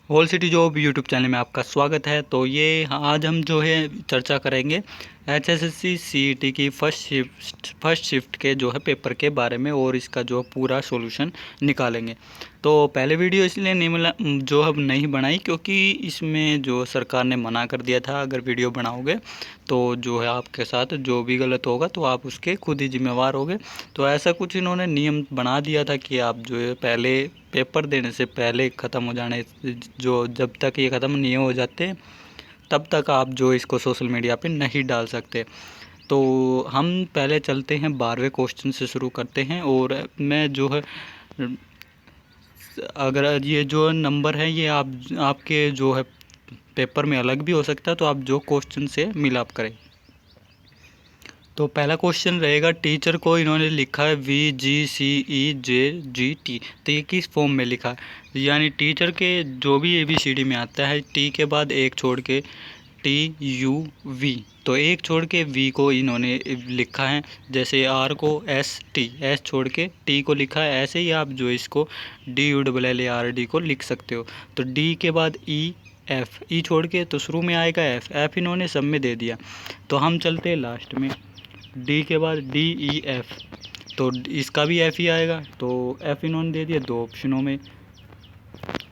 Whole city job YouTube channel में आपका स्वागत है। तो ये आज हम जो है चर्चा करेंगे एचएसएससी सीईटी की फर्स्ट शिफ्ट के जो है पेपर के बारे में और इसका जो पूरा सॉल्यूशन निकालेंगे। तो पहले वीडियो इसलिए नहीं मिला जो हम नहीं बनाई क्योंकि इसमें जो सरकार ने मना कर दिया था, अगर वीडियो बनाओगे तो जो है आपके साथ जो भी गलत होगा तो आप उसके खुद ही जिम्मेवार होगे। तो ऐसा कुछ इन्होंने नियम बना दिया था कि आप जो है पहले पेपर देने से पहले ख़त्म हो जाने, जो जब तक ये ख़त्म नहीं हो जाते तब तक आप जो इसको सोशल मीडिया पे नहीं डाल सकते। तो हम पहले चलते हैं 12वें क्वेश्चन से शुरू करते हैं। और मैं जो है अगर ये जो नंबर है ये आपके जो है पेपर में अलग भी हो सकता है, तो आप जो क्वेश्चन से मिलाप करें। तो पहला क्वेश्चन रहेगा, टीचर को इन्होंने लिखा है VGCEJGT, तो ये किस फॉर्म में लिखा है? यानी टीचर के जो भी ABCD में आता है, टी के बाद एक छोड़ के TUV, तो एक छोड़ के V को इन्होंने लिखा है। जैसे R को ST, S छोड़ के T को लिखा है, ऐसे ही आप जो इसको DULLARD को लिख सकते हो। तो D के बाद E छोड़ के तो शुरू में आएगा F इन्होंने सब में दे दिया। तो हम चलते हैं लास्ट में, डी के बाद DEF, तो इसका भी F ही आएगा। तो F इन्होंने दे दिया दो ऑप्शनों में,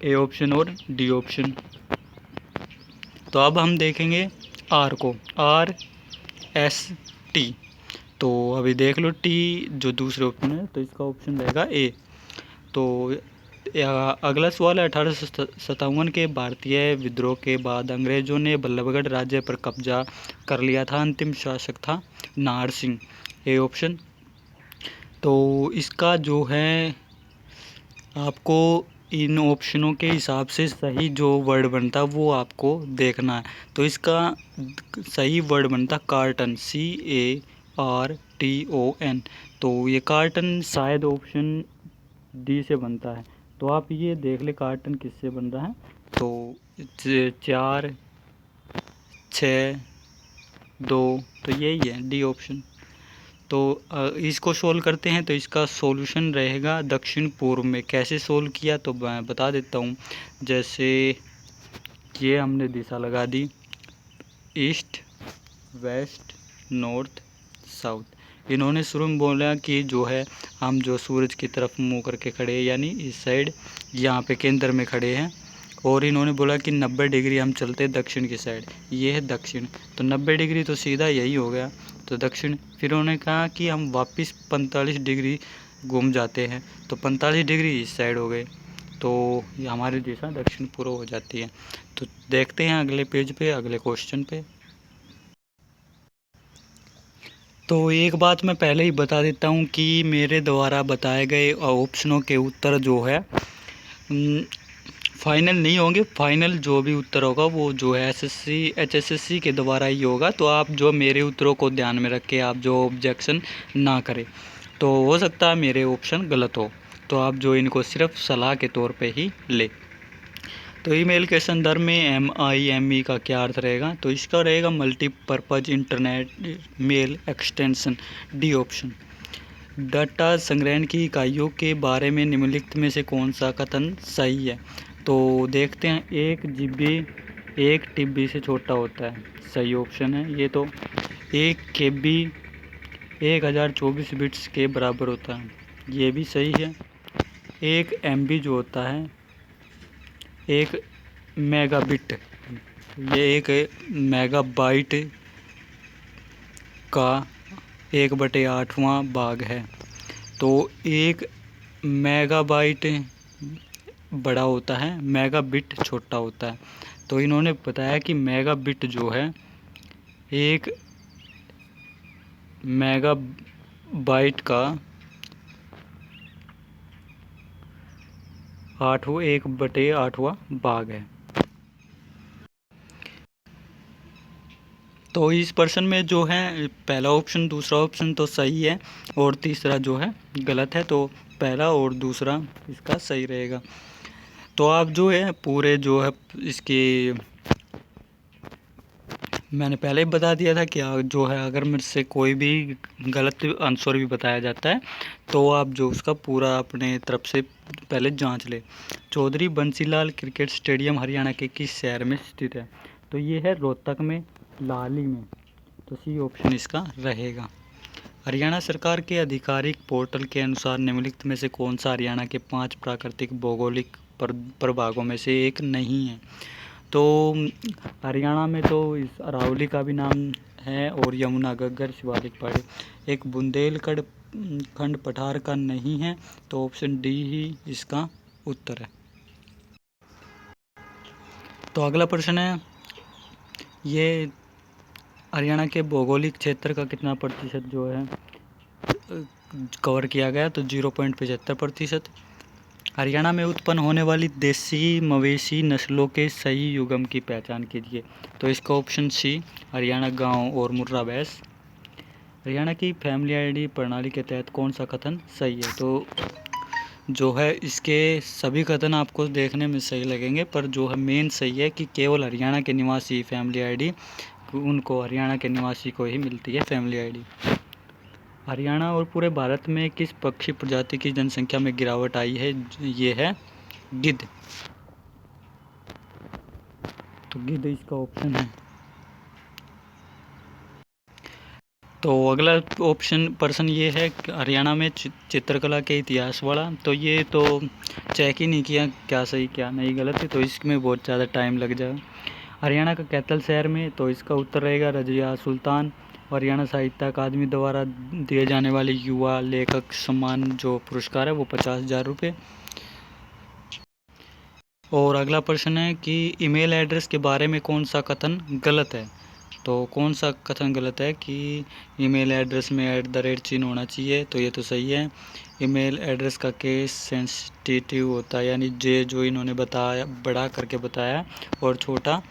A ऑप्शन और D ऑप्शन। तो अब हम देखेंगे R को, RST, तो अभी देख लो T जो दूसरे ऑप्शन है तो इसका ऑप्शन रहेगा A। तो अगला सवाल है, 1857 के भारतीय विद्रोह के बाद अंग्रेजों ने बल्लभगढ़ राज्य पर कब्जा कर लिया था, अंतिम शासक था नारसिंह, ए ऑप्शन। तो इसका जो है आपको इन ऑप्शनों के हिसाब से सही जो वर्ड बनता है वो आपको देखना है। तो इसका सही वर्ड बनता कार्टन, CARTON, तो ये कार्टन शायद ऑप्शन डी से बनता है। तो आप ये देख ले कार्टन किससे बन रहा है। तो 4 6 2, तो यही है डी ऑप्शन। तो इसको सोल्व करते हैं। तो इसका सॉल्यूशन रहेगा दक्षिण पूर्व में। कैसे सोल्व किया तो मैं बता देता हूँ। जैसे ये हमने दिशा लगा दी, ईस्ट वेस्ट नॉर्थ साउथ। इन्होंने शुरू में बोला कि जो है हम जो सूरज की तरफ मुँह करके खड़े हैं, यानी इस साइड यहाँ पे केंद्र में खड़े हैं। और इन्होंने बोला कि 90 डिग्री हम चलते दक्षिण की साइड, ये है दक्षिण, तो 90 डिग्री तो सीधा यही हो गया, तो दक्षिण। फिर उन्होंने कहा कि हम वापस 45 डिग्री घूम जाते हैं, तो 45 डिग्री इस साइड हो गए, तो ये हमारी दिशा दक्षिण पूर्व हो जाती है। तो देखते हैं अगले पेज पे, अगले क्वेश्चन पे। तो एक बात मैं पहले ही बता देता हूँ कि मेरे द्वारा बताए गए ऑप्शनों के उत्तर जो है फाइनल नहीं होंगे। फाइनल जो भी उत्तर होगा वो जो है HSSC के द्वारा ही होगा। तो आप जो मेरे उत्तरों को ध्यान में रख के आप जो ऑब्जेक्शन ना करें, तो हो सकता है मेरे ऑप्शन गलत हो, तो आप जो इनको सिर्फ सलाह के तौर पे ही ले। तो ईमेल के संदर्भ में MIME का क्या अर्थ रहेगा? तो इसका रहेगा multipurpose internet mail extension, D option. Data संग्रहण की इकाइयों के बारे में निम्नलिखित में से कौन सा कथन सही है? तो देखते हैं, 1 GB 1 TB से छोटा होता है, सही ऑप्शन है ये। तो 1 KB 1024 बिट्स के बराबर होता है, ये भी सही है। 1 MB जो होता है 1 मेगाबिट, ये 1 मेगाबाइट का 1/8वां भाग है। तो 1 मेगाबाइट बड़ा होता है, मेगाबिट छोटा होता है। तो इन्होंने बताया कि मेगाबिट जो है 1 मेगाबाइट का 1/8वां भाग है। तो इस प्रश्न में जो है पहला ऑप्शन दूसरा ऑप्शन तो सही है और तीसरा जो है गलत है। तो पहला और दूसरा इसका सही रहेगा। तो आप जो है पूरे जो है इसकी मैंने पहले ही बता दिया था कि जो है अगर मेरे से कोई भी गलत आंसर भी बताया जाता है तो आप जो उसका पूरा अपने तरफ से पहले जांच ले। चौधरी बंसीलाल क्रिकेट स्टेडियम हरियाणा के किस शहर में स्थित है? तो ये है रोहतक में, लाहली में। तो सी ऑप्शन इसका रहेगा। हरियाणा सरकार के आधिकारिक पोर्टल के अनुसार निम्नलिखित में से कौन सा हरियाणा के 5 प्राकृतिक भौगोलिक प्रभागों में से एक नहीं है? तो हरियाणा में तो इस अरावली का भी नाम है और यमुना, घग्गर, शिवालिक पहाड़ी। एक बुंदेलखंड खंड पठार का नहीं है, तो ऑप्शन डी ही इसका उत्तर है। तो अगला प्रश्न है, ये हरियाणा के भौगोलिक क्षेत्र का कितना प्रतिशत जो है कवर किया गया? तो 0.75%। हरियाणा में उत्पन्न होने वाली देसी मवेशी नस्लों के सही युग्म की पहचान कीजिए। तो इसका ऑप्शन सी, हरियाणा गांव और मुर्रा भैंस। हरियाणा की फैमिली आईडी प्रणाली के तहत कौन सा कथन सही है? तो जो है इसके सभी कथन आपको देखने में सही लगेंगे, पर जो है मेन सही है कि केवल हरियाणा के निवासी फैमिली आईडी, उनको हरियाणा के निवासी को ही मिलती है फैमिली आईडी। हरियाणा और पूरे भारत में किस पक्षी प्रजाति की जनसंख्या में गिरावट आई है? ये है गिद्ध। तो गिद्ध इसका ऑप्शन है। तो अगला ऑप्शन प्रश्न ये है कि हरियाणा में चित्रकला के इतिहास वाला। तो ये तो चेक ही नहीं किया क्या सही क्या नहीं गलत है, तो इसमें बहुत ज़्यादा टाइम लग जाएगा। हरियाणा का कैथल शहर में, तो इसका उत्तर रहेगा रजिया सुल्तान। हरियाणा साहित्य अकादमी द्वारा दिए जाने वाले युवा लेखक सम्मान जो पुरस्कार है वो 50,000 रुपये। और अगला प्रश्न है कि ईमेल एड्रेस के बारे में कौन सा कथन गलत है? तो कौन सा कथन गलत है कि ईमेल एड्रेस में @ चिन्ह होना चाहिए? तो ये तो सही है। ईमेल एड्रेस का केस सेंसिटिव होता है, यानी जे जो इन्होंने बताया बड़ा करके बताया और छोटा,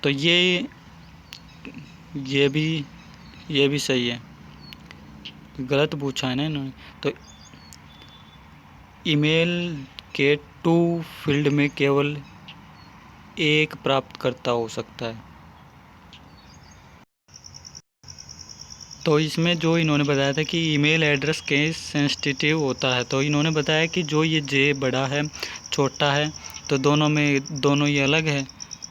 तो ये भी सही है। गलत पूछा है ना इन्होंने। तो ईमेल के टू फील्ड में केवल एक प्राप्तकर्ता हो सकता है। तो इसमें जो इन्होंने बताया था कि ईमेल एड्रेस केस सेंसिटिव होता है, तो इन्होंने बताया कि जो ये जे बड़ा है छोटा है तो दोनों ही अलग है।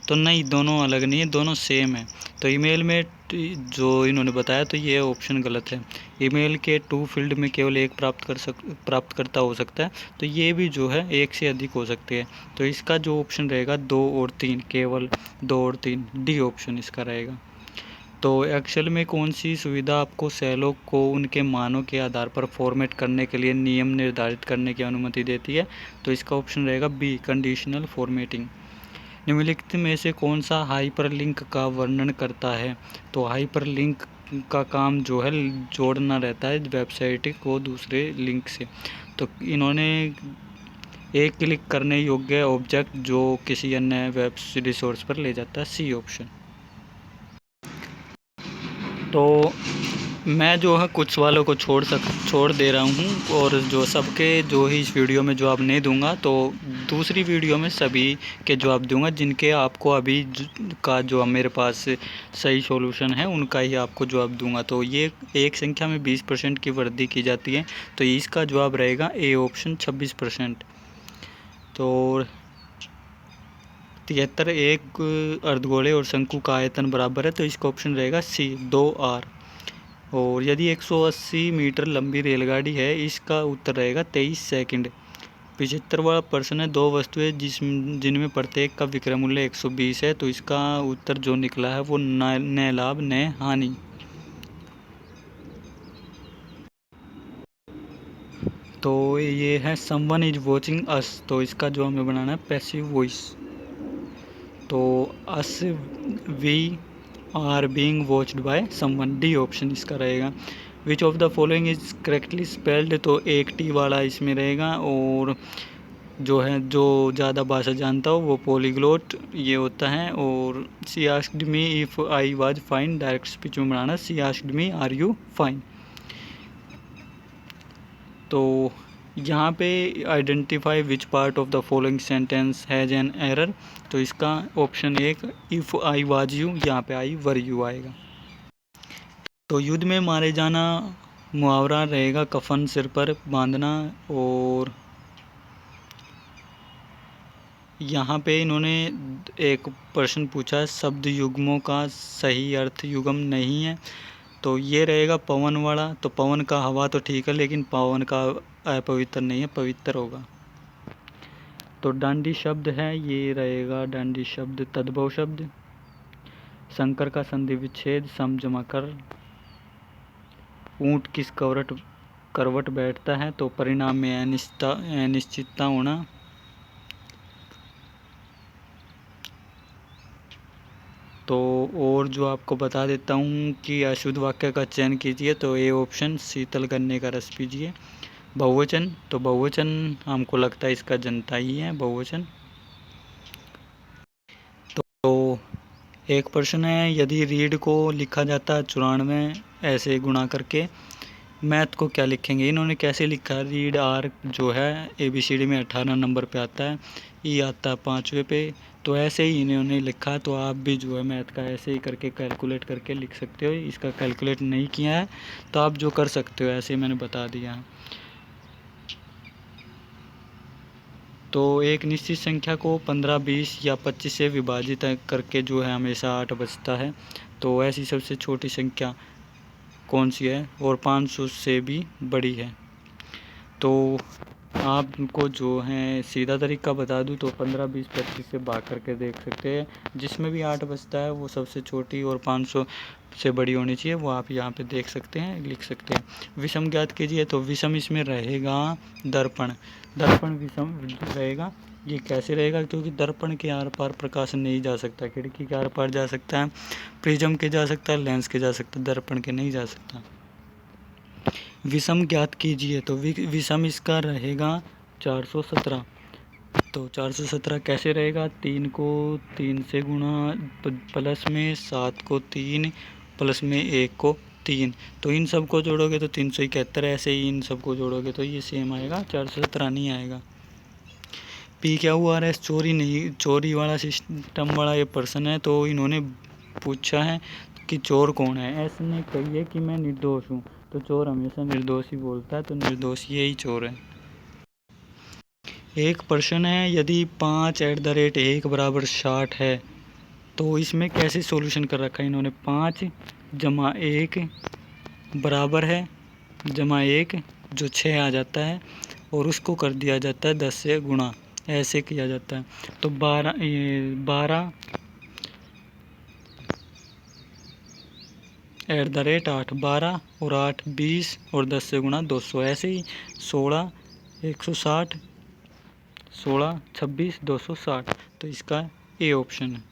तो नहीं, दोनों अलग नहीं है, दोनों सेम है। तो ईमेल में जो इन्होंने बताया तो ये ऑप्शन गलत है। ईमेल के टू फील्ड में केवल एक प्राप्तकर्ता हो सकता है, तो ये भी जो है एक से अधिक हो सकते हैं। तो इसका जो ऑप्शन रहेगा 2 और 3, केवल 2 और 3, डी ऑप्शन इसका रहेगा। तो एक्सेल में कौन सी सुविधा आपको सेलों को उनके मानों के आधार पर फॉर्मेट करने के लिए नियम निर्धारित करने की अनुमति देती है? तो इसका ऑप्शन रहेगा बी, कंडीशनल फॉर्मेटिंग। निम्नलिखित में से कौन सा हाइपरलिंक का वर्णन करता है? तो हाइपरलिंक का काम जो है जोड़ना रहता है वेबसाइट को दूसरे लिंक से। तो इन्होंने एक क्लिक करने योग्य ऑब्जेक्ट जो किसी अन्य वेब रिसोर्स पर ले जाता है, सी ऑप्शन। तो मैं जो है कुछ सवालों को छोड़ दे रहा हूँ, और जो सबके जो ही इस वीडियो में जवाब नहीं दूंगा, तो दूसरी वीडियो में सभी के जवाब दूंगा जिनके आपको अभी का जो मेरे पास सही सॉल्यूशन है उनका ही आपको जवाब दूंगा। तो ये एक संख्या में 20% की वृद्धि की जाती है, तो इसका जवाब रहेगा ए ऑप्शन 26%। तो 73 एक अर्धगोले और शंकु का आयतन बराबर है, तो इसका ऑप्शन रहेगा सी, 2r। और यदि 180 मीटर लंबी रेलगाड़ी है, इसका उत्तर रहेगा 23 सेकंड। 75वां प्रश्न है, दो वस्तुएं जिनमें प्रत्येक का विक्रय मूल्य 120 है, तो इसका उत्तर जो निकला है वो न लाभ न हानि। तो ये है समवन इज वॉचिंग अस, तो इसका जो हमें बनाना है पैसिव वॉइस। तो us we are being watched by someone, D option इसका रहेगा। Which of the following is correctly spelled, तो एक टी वाला इसमें रहेगा। और जो है जो ज़्यादा भाषा जानता हो वो पॉलीग्लोट ये होता है। और C asked me if I was fine, direct speech में बनाना C asked me are you fine. तो यहाँ पे identify which part of the following sentence has an error, तो इसका ऑप्शन एक इफ़ आई वाज यू, यहाँ पे आई वर यू आएगा। तो युद्ध में मारे जाना मुहावरा रहेगा कफन सिर पर बांधना। और यहाँ पे इन्होंने एक प्रश्न पूछा है, शब्द युग्मों का सही अर्थ युग्म नहीं है, तो ये रहेगा पवन वाला। तो पवन का हवा तो ठीक है, लेकिन पवन का अपवित्र नहीं है, पवित्र होगा। तो डांडी शब्द है, ये रहेगा डांडी शब्द तद्भव शब्द। शंकर का संधि विच्छेद सम जमा कर। ऊंट किस करवट बैठता है, तो परिणाम में अनिश्चितता होना। तो और जो आपको बता देता हूँ कि अशुद्ध वाक्य का चयन कीजिए, तो ए ऑप्शन शीतल गन्ने का रस पीजिए। बहुवचन, तो बहुवचन हमको लगता है इसका जनता ही है बहुवचन। तो एक प्रश्न है, यदि रीड को लिखा जाता है 94 ऐसे गुणा करके, मैथ को क्या लिखेंगे? इन्होंने कैसे लिखा? रीड आर जो है ABCD में 18 नंबर पे आता है, ई आता है 5वें पे, तो ऐसे ही इन्होंने लिखा। तो आप भी जो है मैथ का ऐसे ही करके कैलकुलेट करके लिख सकते हो। इसका कैलकुलेट नहीं किया है तो आप जो कर सकते हो ऐसे ही मैंने बता दिया है। तो एक निश्चित संख्या को 15, 20 या 25 से विभाजित करके जो है हमेशा 8 बचता है। तो ऐसी सबसे छोटी संख्या कौन सी है और 500 से भी बड़ी है? तो आपको जो है सीधा तरीका बता दूं तो 15, 20, 25 से भाग करके देख सकते हैं। जिसमें भी 8 बचता है वो सबसे छोटी और 500 से बड़ी होनी चाहिए, वो आप यहाँ पे देख सकते हैं, लिख सकते हैं। विषम ज्ञात कीजिए, तो विषम इसमें रहेगा दर्पण। दर्पण विषम रहेगा। ये कैसे रहेगा? क्योंकि दर्पण के आर पार प्रकाश नहीं जा सकता, खिड़की के आर पार जा सकता है, प्रिज्म के जा सकता है, लेंस के जा सकता है, दर्पण के नहीं जा सकता। विषम ज्ञात कीजिए, तो विषम इसका रहेगा 417। तो 417 कैसे रहेगा? 3 को 3 से गुणा, प्लस में 7 को 3, प्लस में 1 को 3, तो इन सब को जोड़ोगे तो 371। ऐसे ही इन सब को जोड़ोगे तो ये सेम आएगा, 417 नहीं आएगा। PQRS चोरी नहीं, चोरी वाला सिस्टम वाला ये प्रश्न है। तो इन्होंने पूछा है कि चोर कौन है। एस ने कही है कि मैं निर्दोष हूँ, तो चोर हमेशा निर्दोष ही बोलता है, तो निर्दोष यही चोर है। एक प्रश्न है, यदि 5 @ 1 बराबर 60 है, तो इसमें कैसे सॉल्यूशन कर रखा है इन्होंने? 5 + 1 बराबर है जमा 1 जो 6 आ जाता है, और उसको कर दिया जाता है 10 से गुणा, ऐसे किया जाता है। तो 12 @ 8 12 और 8 20 और 10 से गुणा 200, ऐसे ही 16 160 16 26 260, तो इसका ए ऑप्शन है।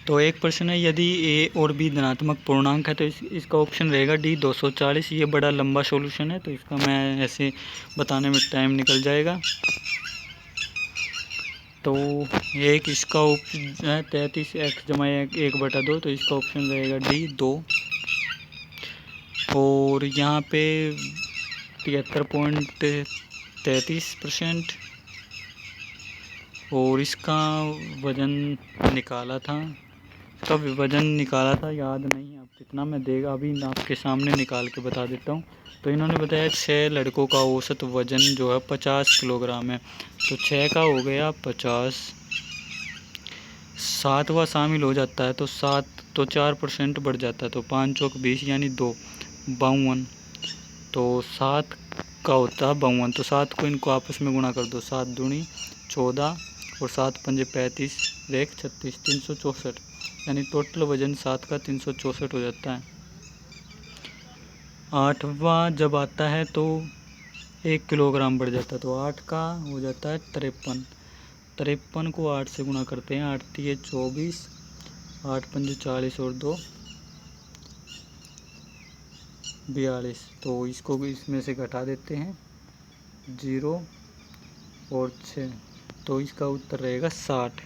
तो एक प्रश्न है, यदि ए और बी धनात्मक पूर्णांक है, तो इसका ऑप्शन रहेगा डी 240। ये बड़ा लंबा सॉल्यूशन है, तो इसका मैं ऐसे बताने में टाइम निकल जाएगा। तो एक इसका ऑप्शन है 33x = 1/2, तो इसका ऑप्शन रहेगा डी 2। और यहाँ पे 73.33%। और इसका वज़न निकाला था, इसका वज़न निकाला था, याद नहीं अब कितना मैं देगा, अभी आपके सामने निकाल के बता देता हूँ। तो इन्होंने बताया 6 लड़कों का औसत वज़न जो है 50 किलोग्राम है, तो 6 का हो गया 50, 7वां शामिल हो जाता है, तो 7 तो 4% बढ़ जाता है, तो 5 चौक 20 यानी 2 52, तो 7 का होता है 52, तो 7 को इनको आपस में गुणा कर दो, 7 दूनी 14 और 7 पंजे 35 रेख 36, 364, यानी टोटल वज़न 7 का 364 हो जाता है। 8वां जब आता है तो 1 किलोग्राम बढ़ जाता है, तो 8 का हो जाता है 53, 53 को 8 से गुणा करते हैं, 8 3 24, 8 पंजे 40 और 2 42, तो इसको इसमें से घटा देते हैं 0 और 6, तो इसका उत्तर रहेगा 60।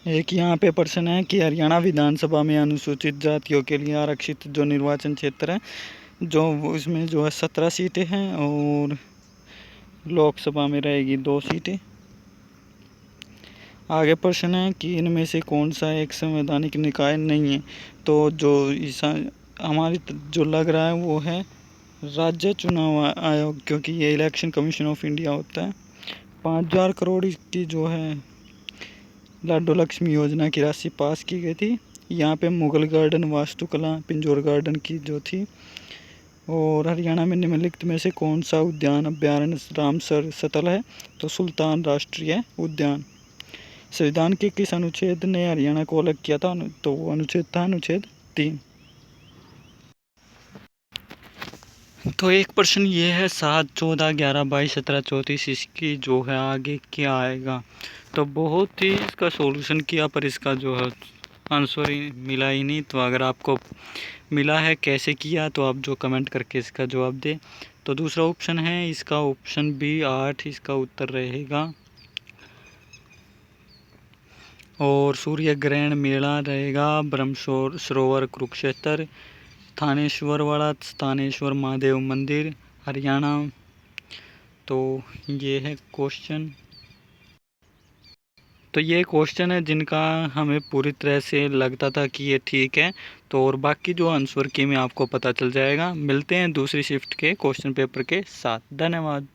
एक यहाँ पे प्रश्न है कि हरियाणा विधानसभा में अनुसूचित जातियों के लिए आरक्षित जो निर्वाचन क्षेत्र है इसमें जो है 17 सीटें हैं और लोकसभा में रहेगी 2 सीटें। आगे प्रश्न है कि इनमें से कौन सा एक संवैधानिक निकाय नहीं है। तो जो हमारी जो लग रहा है वो है राज्य चुनाव आयोग, क्योंकि ये इलेक्शन कमीशन ऑफ इंडिया होता है। 5,000 करोड़ की जो है लाडो लक्ष्मी योजना की राशि पास की गई थी। यहाँ पे मुगल गार्डन वास्तुकला पिंजौर गार्डन की जो थी। और हरियाणा में निम्नलिखित में से कौन सा उद्यान अभ्यारण्य रामसर स्थल है। तो सुल्तान राष्ट्रीय उद्यान। संविधान के किस अनुच्छेद ने हरियाणा को अलग किया था। तो वो अनुच्छेद था अनुच्छेद 3। तो एक प्रश्न ये है 7, 14, 11, 22, 17, 34 इसकी जो है आगे क्या आएगा। तो बहुत ही इसका सॉल्यूशन किया पर इसका जो है आंसर ही मिला ही नहीं। तो अगर आपको मिला है कैसे किया तो आप जो कमेंट करके इसका जवाब दें। तो दूसरा ऑप्शन है इसका ऑप्शन बी 8 इसका उत्तर रहेगा। और सूर्य ग्रहण मेला रहेगा ब्रह्म सरोवर कुरुक्षेत्र थानेश्वर वाला स्थानेश्वर महादेव मंदिर हरियाणा। तो ये है क्वेश्चन। तो ये क्वेश्चन है जिनका हमें पूरी तरह से लगता था कि ये ठीक है। तो और बाकी जो आंसर की में आपको पता चल जाएगा। मिलते हैं दूसरी शिफ्ट के क्वेश्चन पेपर के साथ। धन्यवाद।